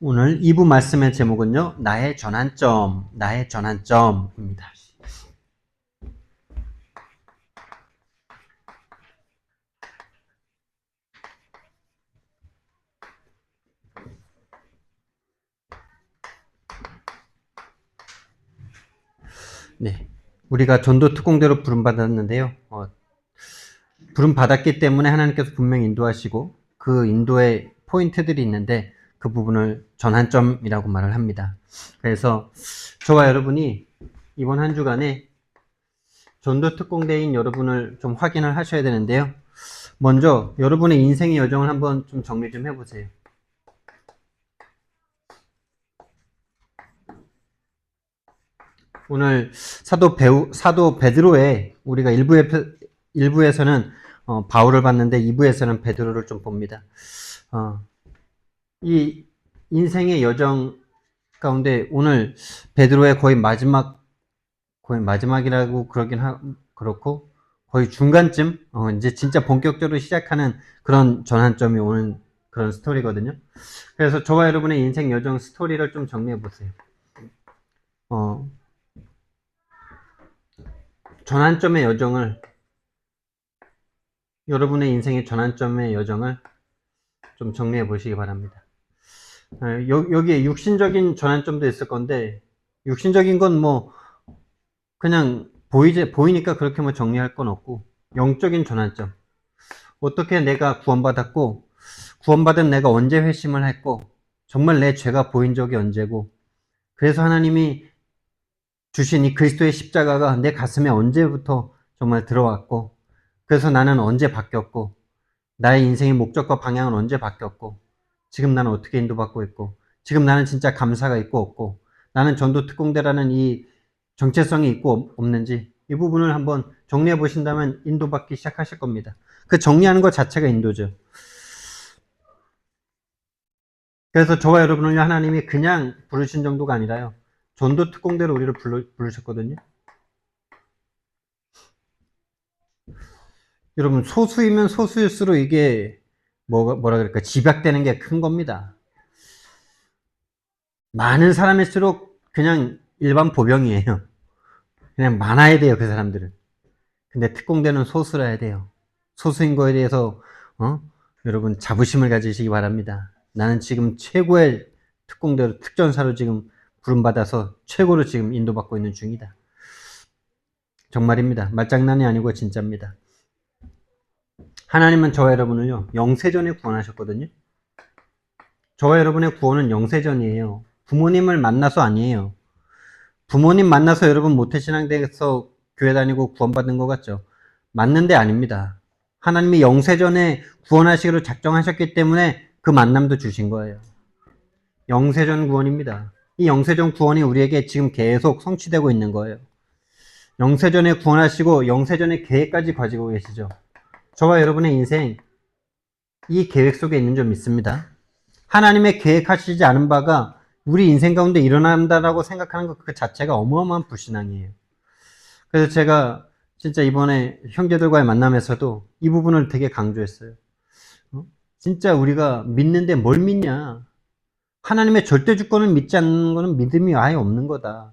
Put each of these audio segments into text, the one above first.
오늘 2부 말씀의 제목은요, 나의 전환점입니다. 네. 우리가 전도 특공대로 부름받았는데요. 부름받았기 때문에 하나님께서 분명히 인도하시고, 그 인도의 포인트들이 있는데, 그 부분을 전환점이라고 말을 합니다. 그래서 저와 여러분이 이번 한 주간에 전도 특공대인 여러분을 좀 확인을 하셔야 되는데요. 먼저 여러분의 인생의 여정을 한번 좀 정리 좀 해보세요. 오늘 사도 베드로의 우리가 1부에서는 바울을 봤는데 2부에서는 베드로를 좀 봅니다. 이 인생의 여정 가운데 오늘 베드로의 거의 마지막이라고 그렇고 거의 중간쯤 이제 진짜 본격적으로 시작하는 그런 전환점이 오는 그런 스토리거든요. 그래서 저와 여러분의 인생 여정 스토리를 좀 정리해 보세요. 전환점의 여정을, 여러분의 인생의 전환점의 여정을 좀 정리해 보시기 바랍니다. 여기에 육신적인 전환점도 있을 건데, 육신적인 건 그냥 보이니까 그렇게 정리할 건 없고, 영적인 전환점. 어떻게 내가 구원받았고, 구원받은 내가 언제 회심을 했고, 정말 내 죄가 보인 적이 언제고, 그래서 하나님이 주신 이 그리스도의 십자가가 내 가슴에 언제부터 정말 들어왔고, 그래서 나는 언제 바뀌었고, 나의 인생의 목적과 방향은 언제 바뀌었고, 지금 나는 어떻게 인도받고 있고, 지금 나는 진짜 감사가 있고 없고, 나는 전도 특공대라는 이 정체성이 있고 없는지, 이 부분을 한번 정리해 보신다면 인도받기 시작하실 겁니다. 그 정리하는 것 자체가 인도죠. 그래서 저와 여러분을 하나님이 그냥 부르신 정도가 아니라요, 전도 특공대로 우리를 부르셨거든요. 여러분, 소수이면 소수일수록 이게 뭐라 그럴까, 집약되는 게 큰 겁니다. 많은 사람일수록 그냥 일반 보병이에요. 그냥 많아야 돼요, 그 사람들은. 근데 특공대는 소수라 해야 돼요. 소수인 거에 대해서 여러분 자부심을 가지시기 바랍니다. 나는 지금 최고의 특공대로, 특전사로 지금 부름받아서 최고로 지금 인도받고 있는 중이다. 정말입니다. 말장난이 아니고 진짜입니다. 하나님은 저와 여러분을요, 영세전에 구원하셨거든요. 저와 여러분의 구원은 영세전이에요. 부모님을 만나서 아니에요. 부모님 만나서 여러분 모태신앙대에서 교회 다니고 구원받은 것 같죠? 맞는데 아닙니다. 하나님이 영세전에 구원하시기로 작정하셨기 때문에 그 만남도 주신 거예요. 영세전 구원입니다. 이 영세전 구원이 우리에게 지금 계속 성취되고 있는 거예요. 영세전에 구원하시고 영세전의 계획까지 가지고 계시죠. 저와 여러분의 인생, 이 계획 속에 있는 줄 믿습니다. 하나님의 계획하시지 않은 바가 우리 인생 가운데 일어난다라고 생각하는 것 그 자체가 어마어마한 불신앙이에요. 그래서 제가 진짜 이번에 형제들과의 만남에서도 이 부분을 되게 강조했어요. 진짜 우리가 믿는데 뭘 믿냐? 하나님의 절대 주권을 믿지 않는 것은 믿음이 아예 없는 거다.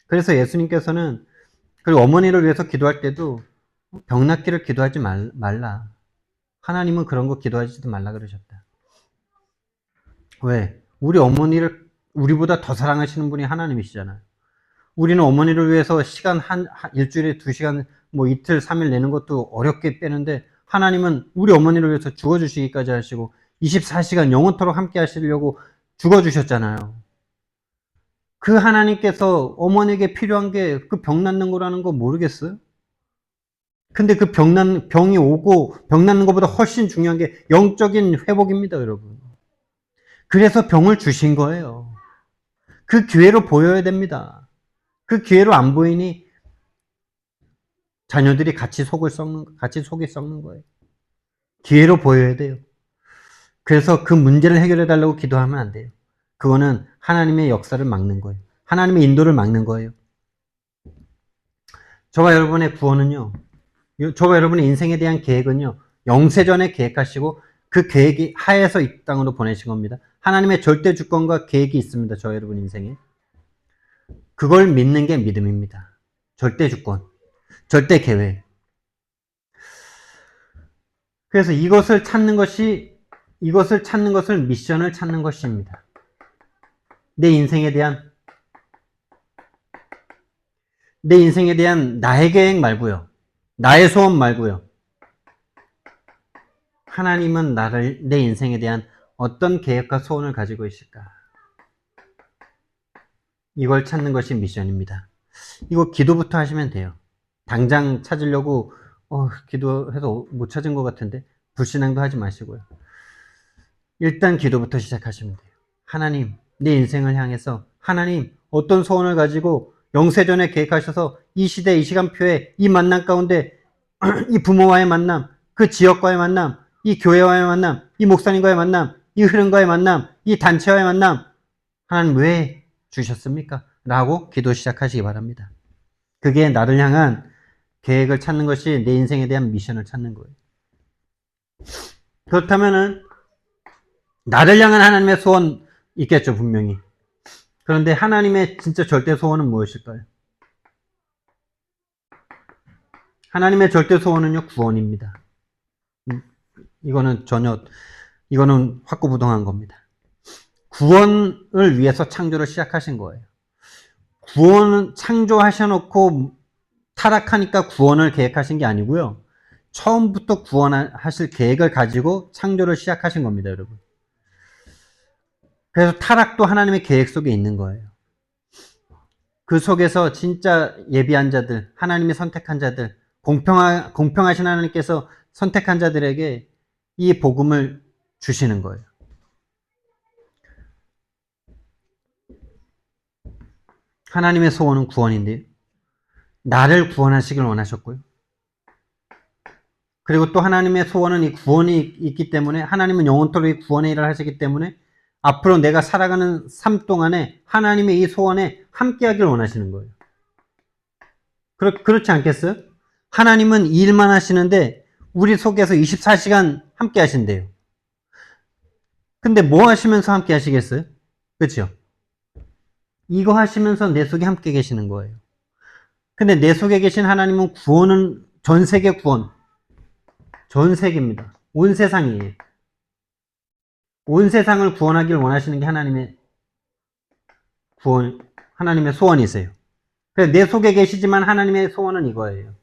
그래서 예수님께서는, 그리고 어머니를 위해서 기도할 때도 병 낫기를 기도하지 말라. 하나님은 그런 거 기도하지도 말라 그러셨다. 왜? 우리 어머니를 우리보다 더 사랑하시는 분이 하나님이시잖아요. 우리는 어머니를 위해서 시간 일주일에 2시간, 이틀, 3일 내는 것도 어렵게 빼는데, 하나님은 우리 어머니를 위해서 죽어주시기까지 하시고 24시간 영원토록 함께 하시려고 죽어주셨잖아요. 그 하나님께서 어머니에게 필요한 게 그 병 낫는 거라는 거 모르겠어요? 근데 그 병이 오고 병 낫는 것보다 훨씬 중요한 게 영적인 회복입니다, 여러분. 그래서 병을 주신 거예요. 그 기회로 보여야 됩니다. 그 기회로 안 보이니 자녀들이 같이 속이 썩는 거예요. 기회로 보여야 돼요. 그래서 그 문제를 해결해 달라고 기도하면 안 돼요. 그거는 하나님의 역사를 막는 거예요. 하나님의 인도를 막는 거예요. 저와 여러분의 구원은요, 저와 여러분의 인생에 대한 계획은요, 영세전에 계획하시고 그 계획이 하에서 이 땅으로 보내신 겁니다. 하나님의 절대 주권과 계획이 있습니다. 저 여러분 인생에. 그걸 믿는 게 믿음입니다. 절대 주권, 절대 계획. 그래서 이것을 찾는 것을 미션을 찾는 것입니다. 내 인생에 대한 나의 계획 말고요. 나의 소원 말고요. 하나님은 내 인생에 대한 어떤 계획과 소원을 가지고 있을까? 이걸 찾는 것이 미션입니다. 이거 기도부터 하시면 돼요. 당장 찾으려고 기도해서 못 찾은 것 같은데 불신앙도 하지 마시고요. 일단 기도부터 시작하시면 돼요. 하나님, 내 인생을 향해서 하나님 어떤 소원을 가지고 영세전에 계획하셔서 이 시대 이 시간표에 이 만남 가운데 이 부모와의 만남, 그 지역과의 만남, 이 교회와의 만남, 이 목사님과의 만남, 이 흐름과의 만남, 이 단체와의 만남 하나님 왜 주셨습니까? 라고 기도 시작하시기 바랍니다. 그게 나를 향한 계획을 찾는 것이 내 인생에 대한 미션을 찾는 거예요. 그렇다면은 나를 향한 하나님의 소원 있겠죠, 분명히. 그런데 하나님의 진짜 절대 소원은 무엇일까요? 하나님의 절대 소원은요, 구원입니다. 이거는 확고부동한 겁니다. 구원을 위해서 창조를 시작하신 거예요. 구원은 창조하셔놓고 타락하니까 구원을 계획하신 게 아니고요. 처음부터 구원하실 계획을 가지고 창조를 시작하신 겁니다, 여러분. 그래서 타락도 하나님의 계획 속에 있는 거예요. 그 속에서 진짜 예비한 자들, 하나님이 선택한 자들, 공평하신 하나님께서 선택한 자들에게 이 복음을 주시는 거예요. 하나님의 소원은 구원인데요. 나를 구원하시길 원하셨고요. 그리고 또 하나님의 소원은 이 구원이 있기 때문에 하나님은 영원토록 이 구원의 일을 하시기 때문에 앞으로 내가 살아가는 삶 동안에 하나님의 이 소원에 함께하길 원하시는 거예요. 그렇지 않겠어요? 하나님은 일만 하시는데 우리 속에서 24시간 함께 하신대요. 근데 뭐 하시면서 함께 하시겠어요? 그렇죠? 이거 하시면서 내 속에 함께 계시는 거예요. 근데 내 속에 계신 하나님은 구원은 전 세계 구원. 전 세계입니다. 온 세상이에요. 온 세상을 구원하길 원하시는 게 하나님의 소원이세요. 그래서 내 속에 계시지만 하나님의 소원은 이거예요.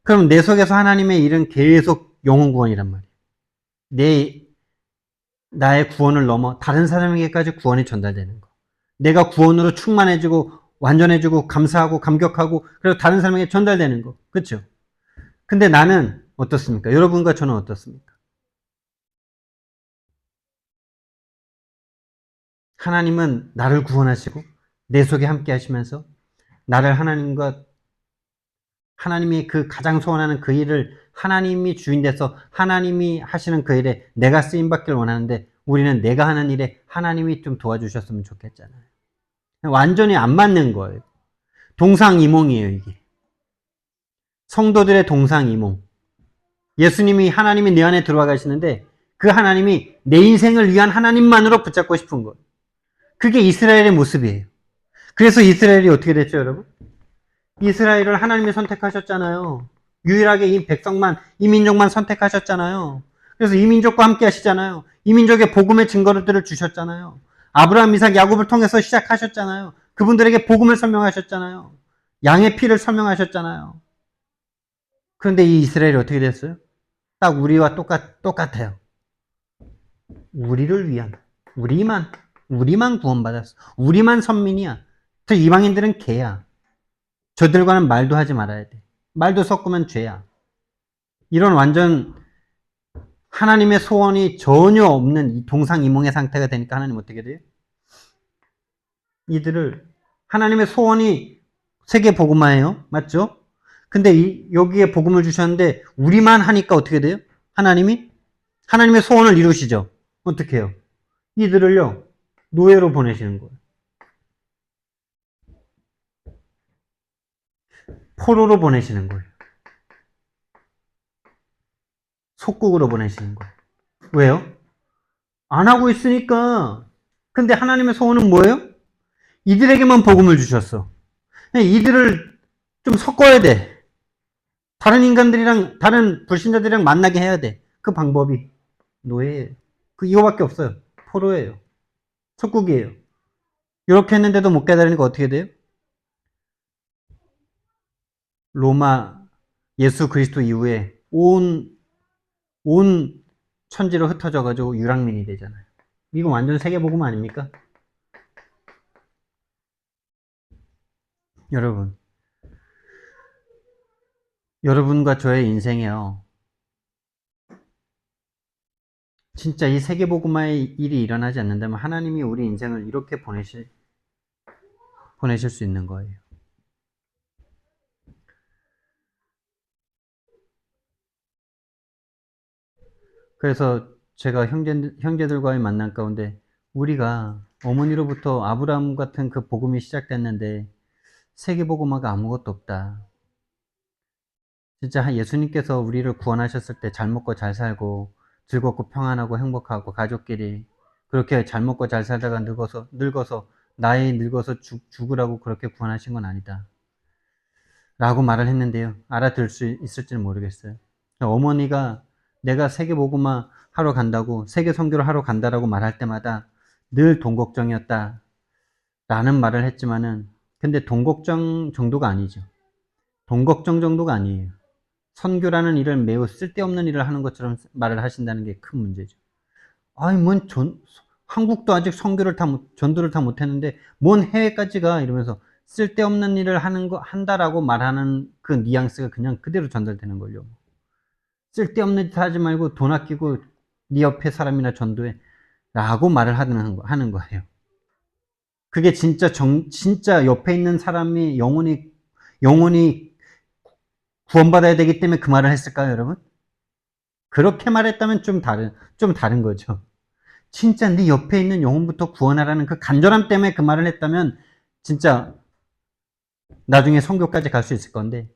그럼 내 속에서 하나님의 일은 계속 영혼 구원이란 말이에요. 나의 구원을 넘어 다른 사람에게까지 구원이 전달되는 거. 내가 구원으로 충만해지고 완전해지고 감사하고 감격하고 그리고 다른 사람에게 전달되는 거. 그렇죠? 근데 나는 어떻습니까? 여러분과 저는 어떻습니까? 하나님은 나를 구원하시고 내 속에 함께 하시면서 나를 하나님이 그 가장 소원하는 그 일을 하나님이 주인 돼서 하나님이 하시는 그 일에 내가 쓰임받기를 원하는데 우리는 내가 하는 일에 하나님이 좀 도와주셨으면 좋겠잖아요. 완전히 안 맞는 거예요. 동상이몽이에요, 이게. 성도들의 동상이몽. 예수님이 하나님이 내 안에 들어와 가시는데 그 하나님이 내 인생을 위한 하나님만으로 붙잡고 싶은 거예요. 그게 이스라엘의 모습이에요. 그래서 이스라엘이 어떻게 됐죠, 여러분? 이스라엘을 하나님이 선택하셨잖아요. 유일하게 이 백성만, 이 민족만 선택하셨잖아요. 그래서 이 민족과 함께 하시잖아요. 이 민족의 복음의 증거들을 주셨잖아요. 아브라함, 이삭, 야곱을 통해서 시작하셨잖아요. 그분들에게 복음을 설명하셨잖아요. 양의 피를 설명하셨잖아요. 그런데 이 이스라엘이 어떻게 됐어요? 딱 우리와 똑같아요. 우리를 위한, 우리만 구원받았어. 우리만 선민이야. 저 이방인들은 개야. 저들과는 말도 하지 말아야 돼. 말도 섞으면 죄야. 이런 완전 하나님의 소원이 전혀 없는 이 동상이몽의 상태가 되니까 하나님 어떻게 돼요? 이들을 하나님의 소원이 세계 복음화예요. 맞죠? 근데 여기에 복음을 주셨는데 우리만 하니까 어떻게 돼요? 하나님의 소원을 이루시죠. 어떻게 해요? 이들을요. 노예로 보내시는 거예요. 포로로 보내시는 거예요. 속국으로 보내시는 거예요. 왜요? 안 하고 있으니까. 근데 하나님의 소원은 뭐예요? 이들에게만 복음을 주셨어. 이들을 좀 섞어야 돼. 다른 인간들이랑, 다른 불신자들이랑 만나게 해야 돼. 그 방법이 노예예요. 이거밖에 없어요. 포로예요. 속국이에요. 이렇게 했는데도 못 깨달으니까 어떻게 돼요? 로마 예수 그리스도 이후에 온 천지로 흩어져가지고 유랑민이 되잖아요. 이거 완전 세계복음 아닙니까? 여러분, 여러분과 저의 인생에요. 진짜 이 세계복음화의 일이 일어나지 않는다면 하나님이 우리 인생을 이렇게 보내실 수 있는 거예요. 그래서 제가 형제들과의 만남 가운데 우리가 어머니로부터 아브라함 같은 그 복음이 시작됐는데 세계복음화가 아무것도 없다. 진짜 예수님께서 우리를 구원하셨을 때 잘 먹고 잘 살고 즐겁고 평안하고 행복하고 가족끼리 그렇게 잘 먹고 잘 살다가 늙어서 나이 늙어서 죽으라고 그렇게 구원하신 건 아니다. 라고 말을 했는데요. 알아들 수 있을지는 모르겠어요. 어머니가 내가 세계 복음화 하러 간다고 세계 선교를 하러 간다라고 말할 때마다 늘 돈 걱정이었다. 라는 말을 했지만은 근데 돈 걱정 정도가 아니죠. 돈 걱정 정도가 아니에요. 선교라는 일을 매우 쓸데없는 일을 하는 것처럼 말을 하신다는 게 큰 문제죠. 아니, 한국도 아직 전도를 다 못했는데, 뭔 해외까지가 이러면서 쓸데없는 일을 한다라고 말하는 그 뉘앙스가 그냥 그대로 전달되는 걸요. 쓸데없는 짓 하지 말고 돈 아끼고 네 옆에 사람이나 전도해. 라고 말을 하는 거예요. 그게 진짜 옆에 있는 사람이 영혼이 구원받아야 되기 때문에 그 말을 했을까요, 여러분? 그렇게 말했다면 좀 다른 거죠. 진짜 네 옆에 있는 영혼부터 구원하라는 그 간절함 때문에 그 말을 했다면 진짜 나중에 선교까지 갈 수 있을 건데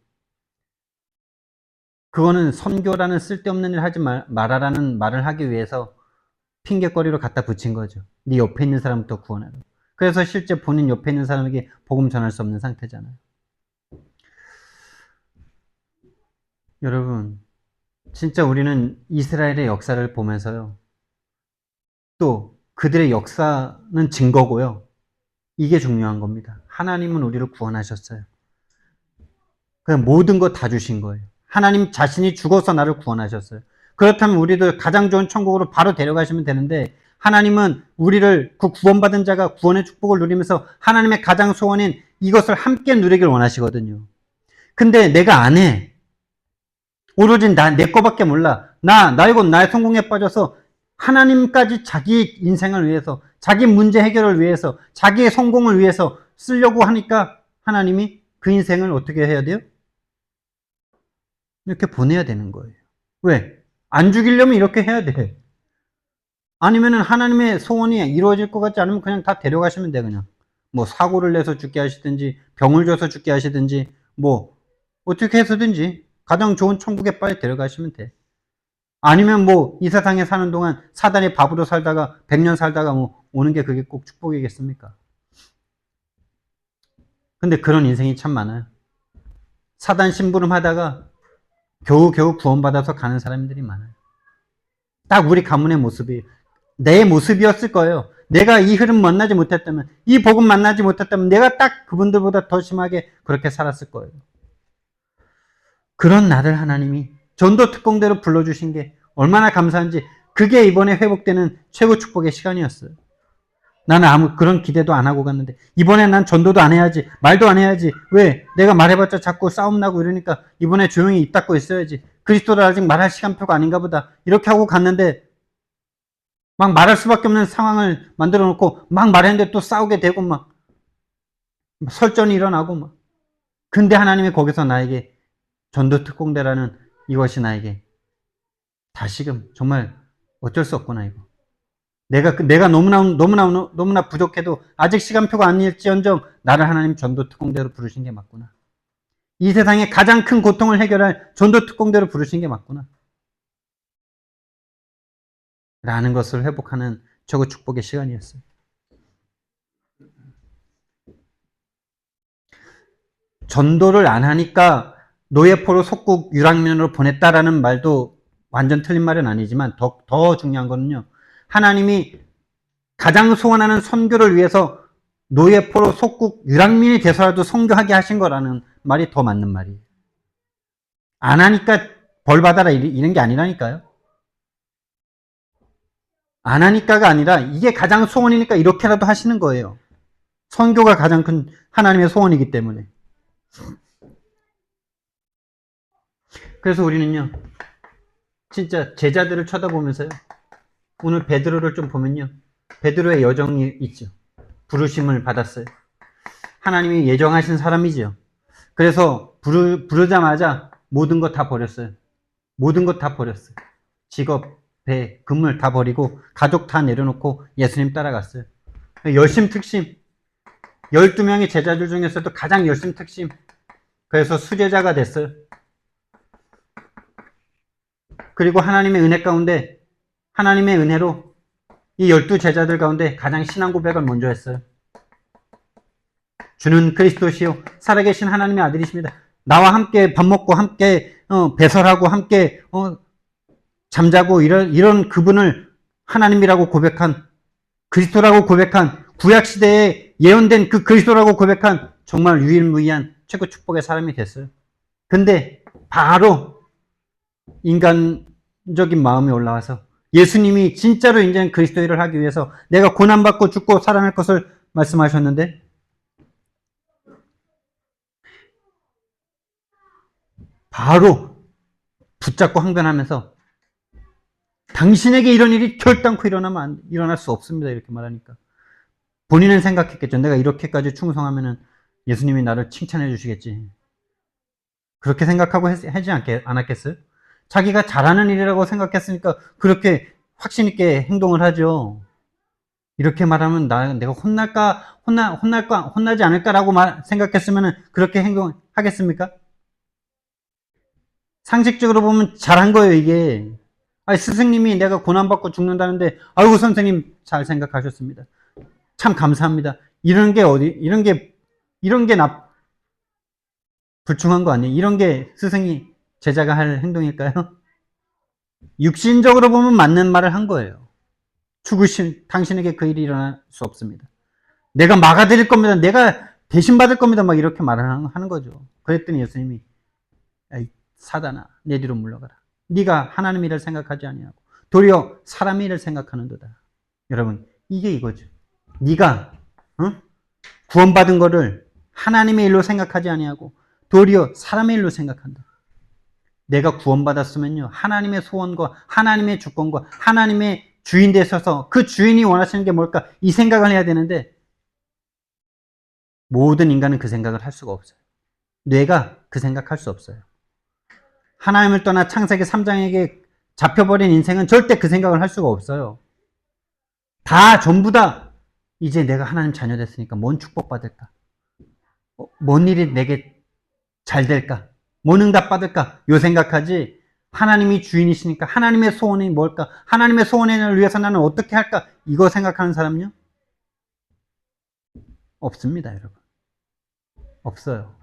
그거는 선교라는 쓸데없는 일 하지 말아라는 말을 하기 위해서 핑계거리로 갖다 붙인 거죠. 네 옆에 있는 사람부터 구원하라. 그래서 실제 본인 옆에 있는 사람에게 복음 전할 수 없는 상태잖아요. 여러분, 진짜 우리는 이스라엘의 역사를 보면서요. 또 그들의 역사는 증거고요. 이게 중요한 겁니다. 하나님은 우리를 구원하셨어요. 그냥 모든 거 다 주신 거예요. 하나님 자신이 죽어서 나를 구원하셨어요. 그렇다면 우리도 가장 좋은 천국으로 바로 데려가시면 되는데 하나님은 우리를 그 구원받은 자가 구원의 축복을 누리면서 하나님의 가장 소원인 이것을 함께 누리길 원하시거든요. 근데 내가 안 해. 오로지 내 거밖에 몰라. 나이고 나의 성공에 빠져서 하나님까지 자기 인생을 위해서, 자기 문제 해결을 위해서, 자기의 성공을 위해서 쓰려고 하니까 하나님이 그 인생을 어떻게 해야 돼요? 이렇게 보내야 되는 거예요. 왜? 안 죽이려면 이렇게 해야 돼. 아니면은 하나님의 소원이 이루어질 것 같지 않으면 그냥 다 데려가시면 돼, 그냥. 뭐 사고를 내서 죽게 하시든지, 병을 줘서 죽게 하시든지, 뭐, 어떻게 해서든지 가장 좋은 천국에 빨리 데려가시면 돼. 아니면 뭐, 이 세상에 사는 동안 사단의 밥으로 살다가, 100년 살다가 뭐, 오는 게 그게 꼭 축복이겠습니까? 근데 그런 인생이 참 많아요. 사단 심부름 하다가 겨우 구원받아서 가는 사람들이 많아요. 딱 우리 가문의 모습이 내 모습이었을 거예요. 내가 이 흐름 만나지 못했다면, 이 복음 만나지 못했다면 내가 딱 그분들보다 더 심하게 그렇게 살았을 거예요. 그런 나를 하나님이 전도 특공대로 불러주신 게 얼마나 감사한지 그게 이번에 회복되는 최고 축복의 시간이었어요. 나는 아무 그런 기대도 안 하고 갔는데 이번에 난 전도도 안 해야지, 말도 안 해야지. 왜? 내가 말해봤자 자꾸 싸움 나고 이러니까 이번에 조용히 입 닫고 있어야지. 그리스도를 아직 말할 시간표가 아닌가 보다. 이렇게 하고 갔는데 막 말할 수밖에 없는 상황을 만들어 놓고 막 말했는데 또 싸우게 되고 막 설전이 일어나고 막. 근데 하나님이 거기서 나에게 전도 특공대라는 이것이 나에게 다시금 정말 어쩔 수 없구나 이거. 내가 너무나 부족해도 아직 시간표가 아닐지언정 나를 하나님 전도 특공대로 부르신 게 맞구나. 이 세상의 가장 큰 고통을 해결할 전도 특공대로 부르신 게 맞구나. 라는 것을 회복하는 최고 축복의 시간이었어요. 전도를 안 하니까 노예포로 속국 유랑민으로 보냈다라는 말도 완전 틀린 말은 아니지만 더 중요한 거는요. 하나님이 가장 소원하는 선교를 위해서 노예포로 속국 유랑민이 돼서라도 선교하게 하신 거라는 말이 더 맞는 말이에요. 안 하니까 벌 받아라 이런 게 아니라니까요. 안 하니까가 아니라 이게 가장 소원이니까 이렇게라도 하시는 거예요. 선교가 가장 큰 하나님의 소원이기 때문에. 그래서 우리는요. 진짜 제자들을 쳐다보면서요. 오늘 베드로를 좀 보면요. 베드로의 여정이 있죠. 부르심을 받았어요. 하나님이 예정하신 사람이죠. 그래서 부르자마자 모든 것 다 버렸어요. 모든 것 다 버렸어요. 직업, 배, 금을 다 버리고 가족 다 내려놓고 예수님 따라갔어요. 열심 특심. 12명의 제자들 중에서도 가장 열심 특심. 그래서 수제자가 됐어요. 그리고 하나님의 은혜 가운데 하나님의 은혜로 이 12제자들 가운데 가장 신앙 고백을 먼저 했어요. 주는 그리스도시요 살아계신 하나님의 아들이십니다. 나와 함께 밥 먹고 함께 배설하고 함께 잠자고 이런 그분을 하나님이라고 고백한 그리스도라고 고백한 구약시대에 예언된 그 그리스도라고 고백한 정말 유일무이한 최고 축복의 사람이 됐어요. 근데 바로 인간적인 마음이 올라와서 예수님이 진짜로 인정 그리스도 일을 하기 위해서 내가 고난받고 죽고 살아날 것을 말씀하셨는데 바로 붙잡고 항변하면서 당신에게 이런 일이 결단코 일어날 수 없습니다. 이렇게 말하니까 본인은 생각했겠죠. 내가 이렇게까지 충성하면은 예수님이 나를 칭찬해 주시겠지. 그렇게 생각하고 하지 않았겠어요? 자기가 잘하는 일이라고 생각했으니까 그렇게 확신 있게 행동을 하죠. 이렇게 말하면 내가 혼나지 않을까라고 생각했으면 그렇게 행동하겠습니까? 상식적으로 보면 잘한 거예요, 이게. 아니, 스승님이 내가 고난받고 죽는다는데, 아이고, 선생님 잘 생각하셨습니다. 참 감사합니다. 이런 게 불충한 거 아니에요? 이런 게 스승이 제자가 할 행동일까요? 육신적으로 보면 맞는 말을 한 거예요. 죽으신 당신에게 그 일이 일어날 수 없습니다. 내가 막아드릴 겁니다. 내가 대신 받을 겁니다. 막 이렇게 말을 하는 거죠. 그랬더니 예수님이 야, 사단아 내 뒤로 물러가라. 네가 하나님 일을 생각하지 아니하고 도리어 사람 일을 생각하는도다. 여러분 이게 이거죠. 네가 구원받은 거를 하나님의 일로 생각하지 아니하고 도리어 사람의 일로 생각한다. 내가 구원받았으면요 하나님의 소원과 하나님의 주권과 하나님의 주인 되셔서 그 주인이 원하시는 게 뭘까 이 생각을 해야 되는데 모든 인간은 그 생각을 할 수가 없어요. 뇌가 그 생각할 수 없어요. 하나님을 떠나 창세기 3장에게 잡혀버린 인생은 절대 그 생각을 할 수가 없어요. 전부 다 이제 내가 하나님 자녀 됐으니까 뭔 축복받을까? 뭔 일이 내게 잘 될까? 뭔 응답 받을까? 요 생각하지 하나님이 주인이시니까 하나님의 소원이 뭘까? 하나님의 소원을 위해서 나는 어떻게 할까? 이거 생각하는 사람은요? 없습니다, 여러분. 없어요.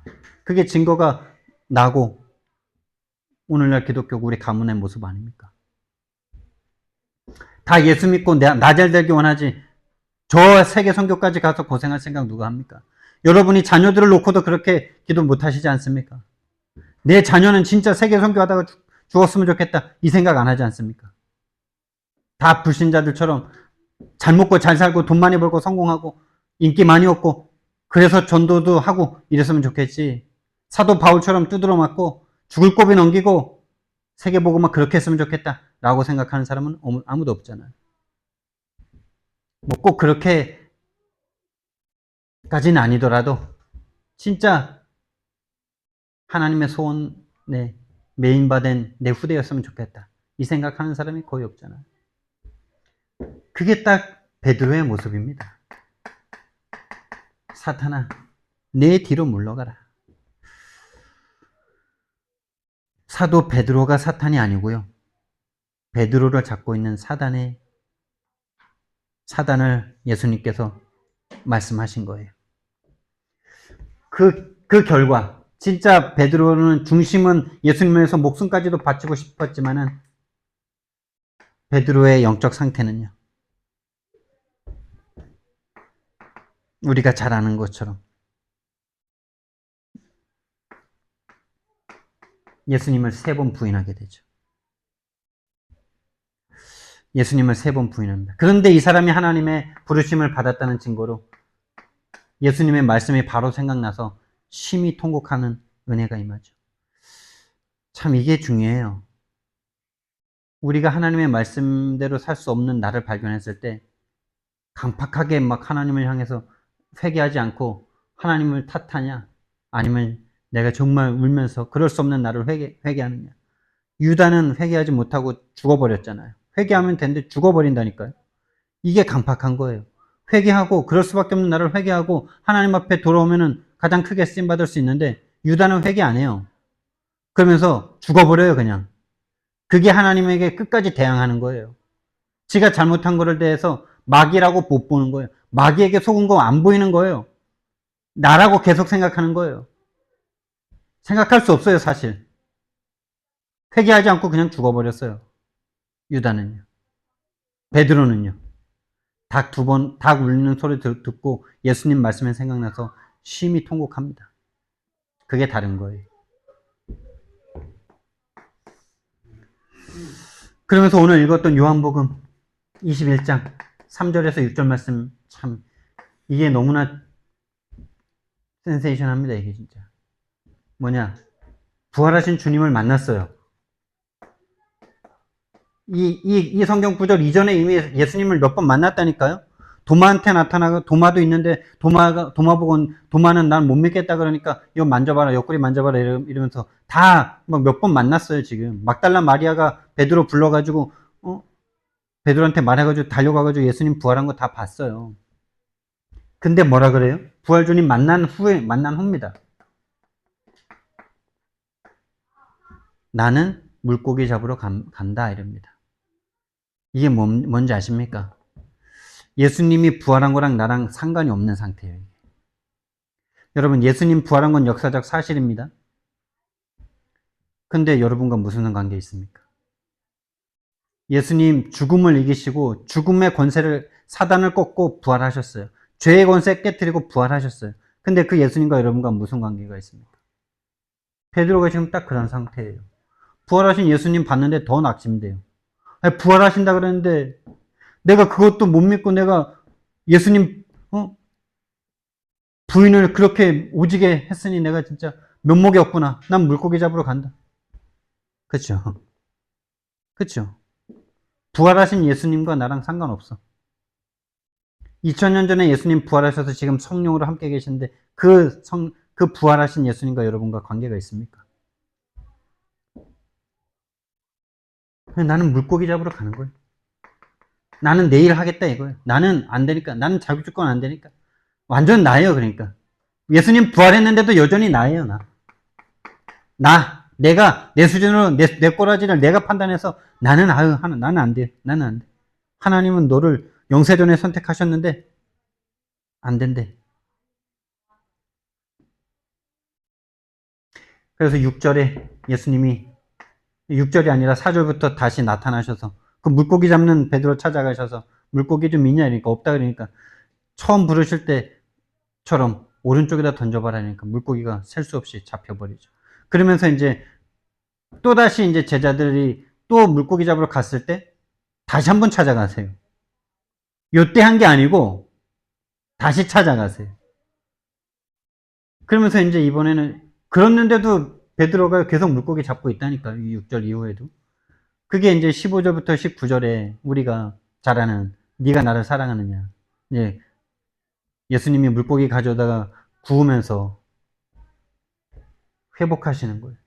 그게 증거가 나고 오늘날 기독교 우리 가문의 모습 아닙니까? 다 예수 믿고 나 잘 되기 원하지 저 세계 선교까지 가서 고생할 생각 누가 합니까? 여러분이 자녀들을 놓고도 그렇게 기도 못 하시지 않습니까? 내 자녀는 진짜 세계 선교하다가 죽었으면 좋겠다 이 생각 안 하지 않습니까? 다 불신자들처럼 잘 먹고 잘 살고 돈 많이 벌고 성공하고 인기 많이 얻고 그래서 전도도 하고 이랬으면 좋겠지. 사도 바울처럼 두드러 맞고 죽을 고비 넘기고 세계복음만 그렇게 했으면 좋겠다 라고 생각하는 사람은 아무도 없잖아요. 뭐 꼭 그렇게까지는 아니더라도 진짜 하나님의 소원에 메인바된 내 후대였으면 좋겠다 이 생각하는 사람이 거의 없잖아요. 그게 딱 베드로의 모습입니다. 사탄아 내 뒤로 물러가라. 사도 베드로가 사탄이 아니고요. 베드로를 잡고 있는 사단의 사단을 예수님께서 말씀하신 거예요. 그 결과 진짜 베드로는 중심은 예수님에서 목숨까지도 바치고 싶었지만은 베드로의 영적 상태는요. 우리가 잘 아는 것처럼 예수님을 3번 부인하게 되죠. 예수님을 3번 부인합니다. 그런데 이 사람이 하나님의 부르심을 받았다는 증거로 예수님의 말씀이 바로 생각나서 심히 통곡하는 은혜가 임하죠. 참 이게 중요해요. 우리가 하나님의 말씀대로 살 수 없는 나를 발견했을 때 강팍하게 막 하나님을 향해서 회개하지 않고 하나님을 탓하냐, 아니면 내가 정말 울면서 그럴 수 없는 나를 회개하느냐. 유다는 회개하지 못하고 죽어버렸잖아요. 회개하면 되는데 죽어버린다니까요. 이게 강팍한 거예요. 회개하고 그럴 수밖에 없는 나를 회개하고 하나님 앞에 돌아오면은 가장 크게 쓰임받을 수 있는데 유다는 회개 안 해요. 그러면서 죽어버려요, 그냥. 그게 하나님에게 끝까지 대항하는 거예요. 지가 잘못한 거를 대해서 마귀라고 못 보는 거예요. 마귀에게 속은 거 안 보이는 거예요. 나라고 계속 생각하는 거예요. 생각할 수 없어요, 사실. 회개하지 않고 그냥 죽어버렸어요. 유다는요. 베드로는요. 닭 울리는 소리 듣고 예수님 말씀에 생각나서 심히 통곡합니다. 그게 다른 거예요. 그러면서 오늘 읽었던 요한복음 21장 3절에서 6절 말씀, 참 이게 너무나 센세이션합니다. 이게 진짜 뭐냐, 부활하신 주님을 만났어요. 이 성경 구절 이전에 이미 예수님을 몇 번 만났다니까요. 도마한테 나타나고, 도마도 있는데 도마 보고 도마는 난 못 믿겠다 그러니까 이거 만져봐라, 옆구리 만져봐라 이러면서 다 몇 번 만났어요. 지금 막달라 마리아가 베드로 불러가지고 베드로한테 말해가지고 달려가가지고 예수님 부활한 거 다 봤어요. 근데 뭐라 그래요? 부활 주님 만난 후입니다. 나는 물고기 잡으러 간다 이럽니다. 이게 뭔지 아십니까? 예수님이 부활한 거랑 나랑 상관이 없는 상태예요. 여러분, 예수님 부활한 건 역사적 사실입니다. 근데 여러분과 무슨 관계 있습니까? 예수님 죽음을 이기시고 죽음의 권세를, 사단을 꺾고 부활하셨어요. 죄의 권세 깨뜨리고 부활하셨어요. 근데 그 예수님과 여러분과 무슨 관계가 있습니까? 베드로가 지금 딱 그런 상태예요. 부활하신 예수님 봤는데 더 낙심돼요. 아니, 부활하신다 그랬는데 내가 그것도 못 믿고 내가 예수님 부인을 그렇게 오지게 했으니 내가 진짜 면목이 없구나. 난 물고기 잡으러 간다. 그렇죠? 그렇죠? 부활하신 예수님과 나랑 상관없어. 2000년 전에 예수님 부활하셔서 지금 성령으로 함께 계시는데 그 부활하신 예수님과 여러분과 관계가 있습니까? 나는 물고기 잡으러 가는 거예요. 나는 내일 하겠다 이거예요. 나는 안 되니까. 나는 자기주권 안 되니까. 완전 나예요, 그러니까. 예수님 부활했는데도 여전히 나예요, 내가 내 수준으로 내 꼬라지를 내가 판단해서 나는 나는 안 돼. 나는 안 돼. 하나님은 너를 영세전에 선택하셨는데 안 된대. 그래서 6절에 예수님이 6절이 아니라 4절부터 다시 나타나셔서 그 물고기 잡는 베드로 찾아가셔서 물고기 좀 있냐 이러니까 없다 그러니까 처음 부르실 때처럼 오른쪽에다 던져봐라 하니까 물고기가 셀 수 없이 잡혀버리죠. 그러면서 이제 또다시 이제 제자들이 또 물고기 잡으러 갔을 때 다시 한번 찾아가세요. 요때 한 게 아니고 다시 찾아가세요. 그러면서 이제 이번에는 그랬는데도 베드로가 계속 물고기 잡고 있다니까요. 6절 이후에도. 그게 이제 15절부터 19절에 우리가 잘 아는 네가 나를 사랑하느냐. 이제 예수님이 물고기 가져다가 구우면서 회복하시는 거예요.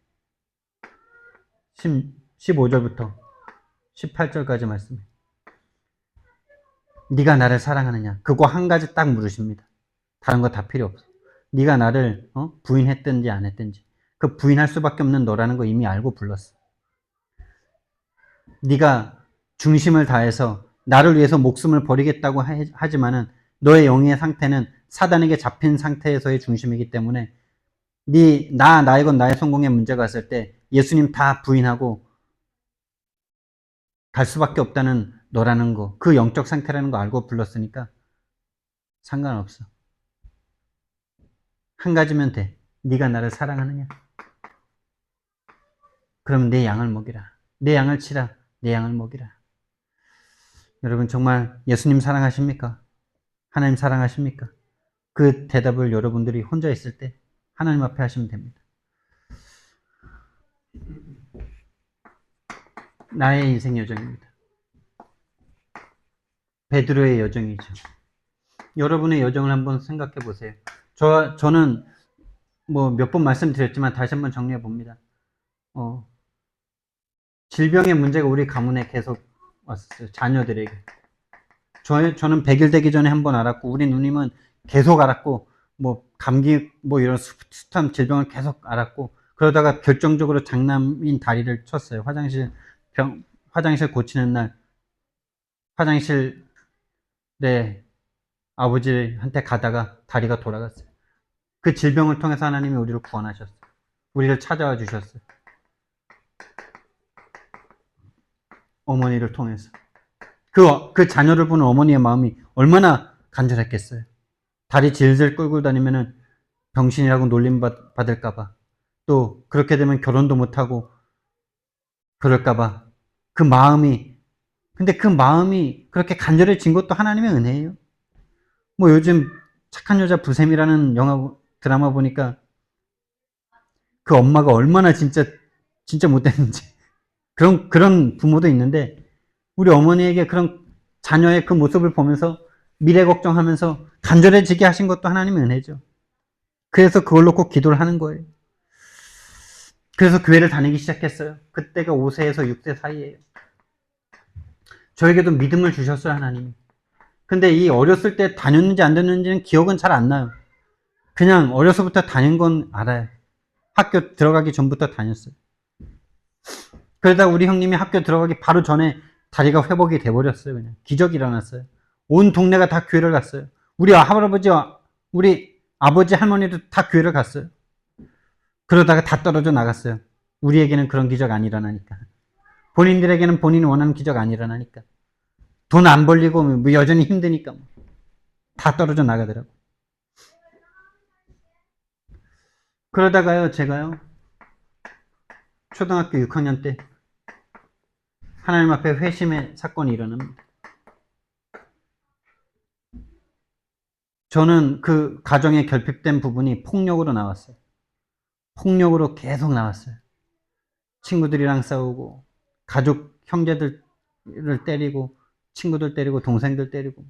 15절부터 18절까지 말씀해. 네가 나를 사랑하느냐. 그거 한 가지 딱 물으십니다. 다른 거 다 필요 없어. 네가 나를 부인했든지 안 했든지 그 부인할 수밖에 없는 너라는 거 이미 알고 불렀어. 네가 중심을 다해서 나를 위해서 목숨을 버리겠다고 하지만은 너의 영의 상태는 사단에게 잡힌 상태에서의 중심이기 때문에 나이건 나의 성공에 문제가 있을 때 예수님 다 부인하고 갈 수밖에 없다는 너라는 거, 그 영적 상태라는 거 알고 불렀으니까 상관없어. 한 가지면 돼. 네가 나를 사랑하느냐? 그럼 내 양을 먹이라. 내 양을 치라. 내 양을 먹이라. 여러분 정말 예수님 사랑하십니까? 하나님 사랑하십니까? 그 대답을 여러분들이 혼자 있을 때 하나님 앞에 하시면 됩니다. 나의 인생 여정입니다. 베드로의 여정이죠. 여러분의 여정을 한번 생각해 보세요. 저는 뭐 몇 번 말씀드렸지만 다시 한번 정리해 봅니다. 질병의 문제가 우리 가문에 계속 왔었어요. 자녀들에게. 저는 100일 되기 전에 한번 알았고, 우리 누님은 계속 알았고, 뭐, 감기, 뭐 이런 숱한 질병을 계속 알았고, 그러다가 결정적으로 장남인 다리를 쳤어요. 화장실 고치는 날, 화장실에 아버지한테 가다가 다리가 돌아갔어요. 그 질병을 통해서 하나님이 우리를 구원하셨어요. 우리를 찾아와 주셨어요. 어머니를 통해서. 그 자녀를 보는 어머니의 마음이 얼마나 간절했겠어요. 다리 질질 끌고 다니면은 병신이라고 놀림 받을까봐, 또 그렇게 되면 결혼도 못하고 그럴까봐 근데 그 마음이 그렇게 간절해진 것도 하나님의 은혜예요. 뭐 요즘 착한 여자 부셈이라는 드라마 보니까 그 엄마가 얼마나 진짜 못됐는지 그런 부모도 있는데, 우리 어머니에게 그런 자녀의 그 모습을 보면서 미래 걱정하면서 간절해지게 하신 것도 하나님의 은혜죠. 그래서 그걸로 꼭 기도를 하는 거예요. 그래서 교회를 다니기 시작했어요. 그때가 5세에서 6세 사이예요. 저에게도 믿음을 주셨어요, 하나님이. 근데 이 어렸을 때 다녔는지 안 다녔는지는 기억은 잘 안 나요. 그냥 어려서부터 다닌 건 알아요. 학교 들어가기 전부터 다녔어요. 그러다 우리 형님이 학교 들어가기 바로 전에 다리가 회복이 돼버렸어요. 그냥 기적이 일어났어요. 온 동네가 다 교회를 갔어요. 우리 할아버지와 우리 아버지 할머니도 다 교회를 갔어요. 그러다가 다 떨어져 나갔어요. 우리에게는 그런 기적 안 일어나니까. 본인들에게는 본인이 원하는 기적 안 일어나니까. 돈 안 벌리고 뭐 여전히 힘드니까 다 떨어져 나가더라고. 그러다가요, 제가요, 초등학교 6학년 때 하나님 앞에 회심의 사건이 일어납니다. 저는 그 가정에 결핍된 부분이 폭력으로 나왔어요. 폭력으로 계속 나왔어요. 친구들이랑 싸우고, 가족, 형제들을 때리고, 친구들 때리고, 동생들 때리고.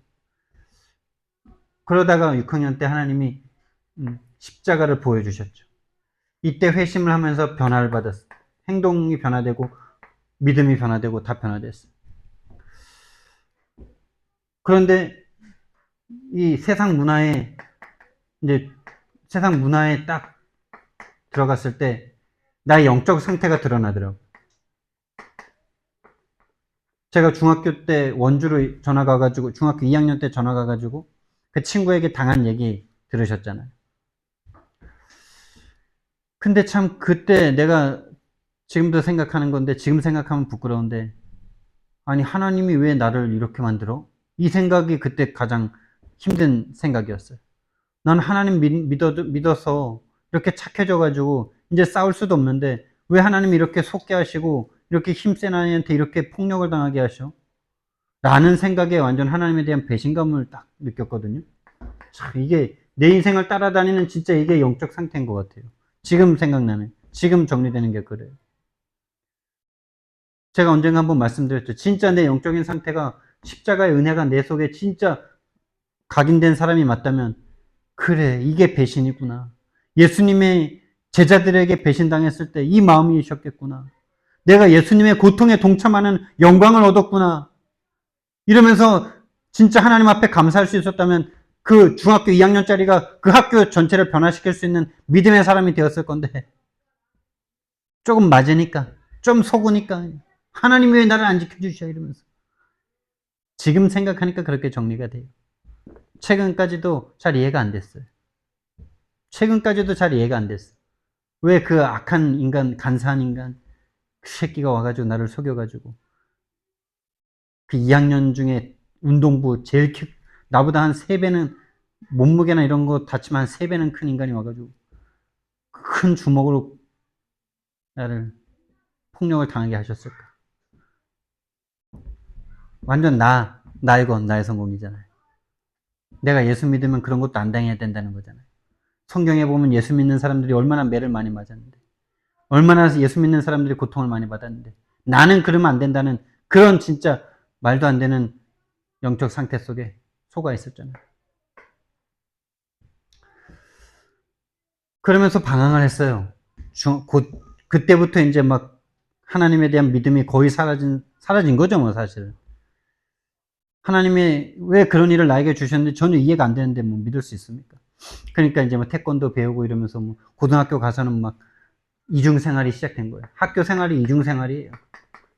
그러다가 6학년 때 하나님이 십자가를 보여주셨죠. 이때 회심을 하면서 변화를 받았어요. 행동이 변화되고, 믿음이 변화되고, 다 변화됐어요. 그런데 이 세상 문화에 딱 들어갔을 때 나의 영적 상태가 드러나더라고요. 제가 중학교 때 원주로 전화 가가지고, 중학교 2학년 때 전화 가가지고 그 친구에게 당한 얘기 들으셨잖아요. 근데 참 그때 내가 지금도 생각하는 건데, 지금 생각하면 부끄러운데, 아니 하나님이 왜 나를 이렇게 만들어? 이 생각이 그때 가장 힘든 생각이었어요. 난 하나님 믿어서 이렇게 착해져가지고 이제 싸울 수도 없는데 왜 하나님이 이렇게 속게 하시고 이렇게 힘센 아이한테 이렇게 폭력을 당하게 하셔? 라는 생각에 완전 하나님에 대한 배신감을 딱 느꼈거든요. 참 이게 내 인생을 따라다니는 진짜 이게 영적 상태인 것 같아요. 지금 생각나면, 지금 정리되는 게 그래요. 제가 언젠가 한번 말씀드렸죠. 진짜 내 영적인 상태가 십자가의 은혜가 내 속에 진짜 각인된 사람이 맞다면, 그래, 이게 배신이구나. 예수님의 제자들에게 배신당했을 때 이 마음이셨겠구나. 내가 예수님의 고통에 동참하는 영광을 얻었구나. 이러면서 진짜 하나님 앞에 감사할 수 있었다면 그 중학교 2학년짜리가 그 학교 전체를 변화시킬 수 있는 믿음의 사람이 되었을 건데, 조금 맞으니까, 좀 속으니까, 하나님이 왜 나를 안 지켜주셔? 이러면서. 지금 생각하니까 그렇게 정리가 돼요. 최근까지도 잘 이해가 안 됐어요. 최근까지도 잘 이해가 안 됐어. 왜 그 악한 인간, 간사한 인간, 그 새끼가 와가지고 나를 속여가지고 그 2학년 중에 운동부 제일 나보다 한 3배는 몸무게나 이런 거 다치면 한 3배는 큰 인간이 와가지고 큰 주먹으로 나를 폭력을 당하게 하셨을까? 완전 나의 건 나의 성공이잖아요. 내가 예수 믿으면 그런 것도 안 당해야 된다는 거잖아요. 성경에 보면 예수 믿는 사람들이 얼마나 매를 많이 맞았는데, 얼마나 예수 믿는 사람들이 고통을 많이 받았는데, 나는 그러면 안 된다는 그런 진짜 말도 안 되는 영적 상태 속에 속아 있었잖아요. 그러면서 방황을 했어요. 그때부터 이제 막 하나님에 대한 믿음이 거의 사라진 거죠, 뭐, 사실. 하나님이 왜 그런 일을 나에게 주셨는데 전혀 이해가 안 되는데 뭐 믿을 수 있습니까? 그러니까 이제 뭐 태권도 배우고 이러면서 뭐 고등학교 가서는 막 이중 생활이 시작된 거예요. 학교 생활이 이중 생활이에요.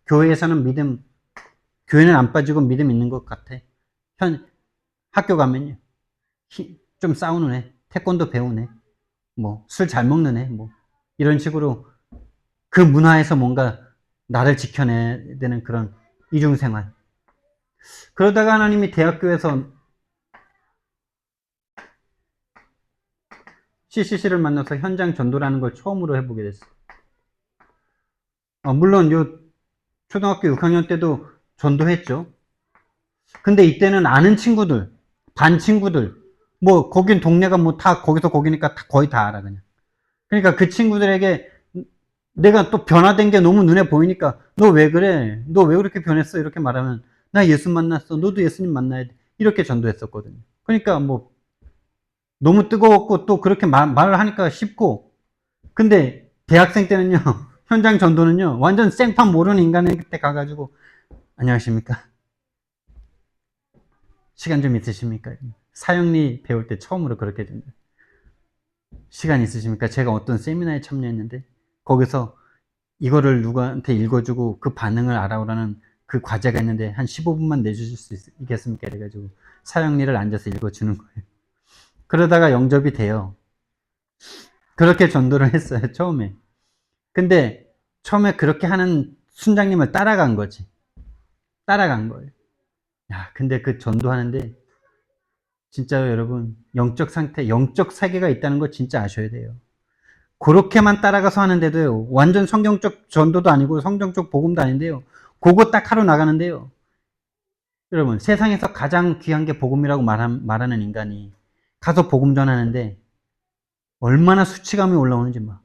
교회에서는 믿음, 교회는 안 빠지고 믿음 있는 것 같아. 학교 가면요. 좀 싸우는 애, 태권도 배우는 애, 뭐 술 잘 먹는 애, 뭐 이런 식으로 그 문화에서 뭔가 나를 지켜내야 되는 그런 이중 생활. 그러다가 하나님이 대학교에서 CCC를 만나서 현장 전도라는 걸 처음으로 해보게 됐어요. 물론 요 초등학교 6학년 때도 전도했죠. 근데 이때는 아는 친구들, 반 친구들, 뭐 거긴 동네가 뭐 다 거기서 거기니까 거의 다 알아 그냥. 그러니까 그 친구들에게 내가 또 변화된 게 너무 눈에 보이니까 너 왜 그래? 너 왜 그렇게 변했어? 이렇게 말하면 나 예수 만났어. 너도 예수님 만나야 돼. 이렇게 전도했었거든요. 그러니까 뭐 너무 뜨거웠고 또 그렇게 말을 하니까 쉽고 근데 대학생 때는요 현장 전도는요 완전 생판 모르는 인간한테 가가지고 안녕하십니까 시간 좀 있으십니까 사형리 배울 때 처음으로 그렇게 된다 시간 있으십니까 제가 어떤 세미나에 참여했는데 거기서 이거를 누구한테 읽어주고 그 반응을 알아오라는 그 과제가 있는데 한 15분만 내주실 수 있겠습니까 그래가지고 사형리를 앉아서 읽어주는 거예요 그러다가 영접이 돼요 그렇게 전도를 했어요 처음에 근데 처음에 그렇게 하는 순장님을 따라간 거지. 따라간 거예요. 야, 근데 그 전도하는데 진짜로 여러분 영적 상태, 영적 세계가 있다는 거 진짜 아셔야 돼요. 그렇게만 따라가서 하는데도요. 완전 성경적 전도도 아니고 성경적 복음도 아닌데요. 그거 딱 하러 나가는데요. 여러분 세상에서 가장 귀한 게 복음이라고 말하는 인간이 가서 복음 전하는데 얼마나 수치감이 올라오는지 막.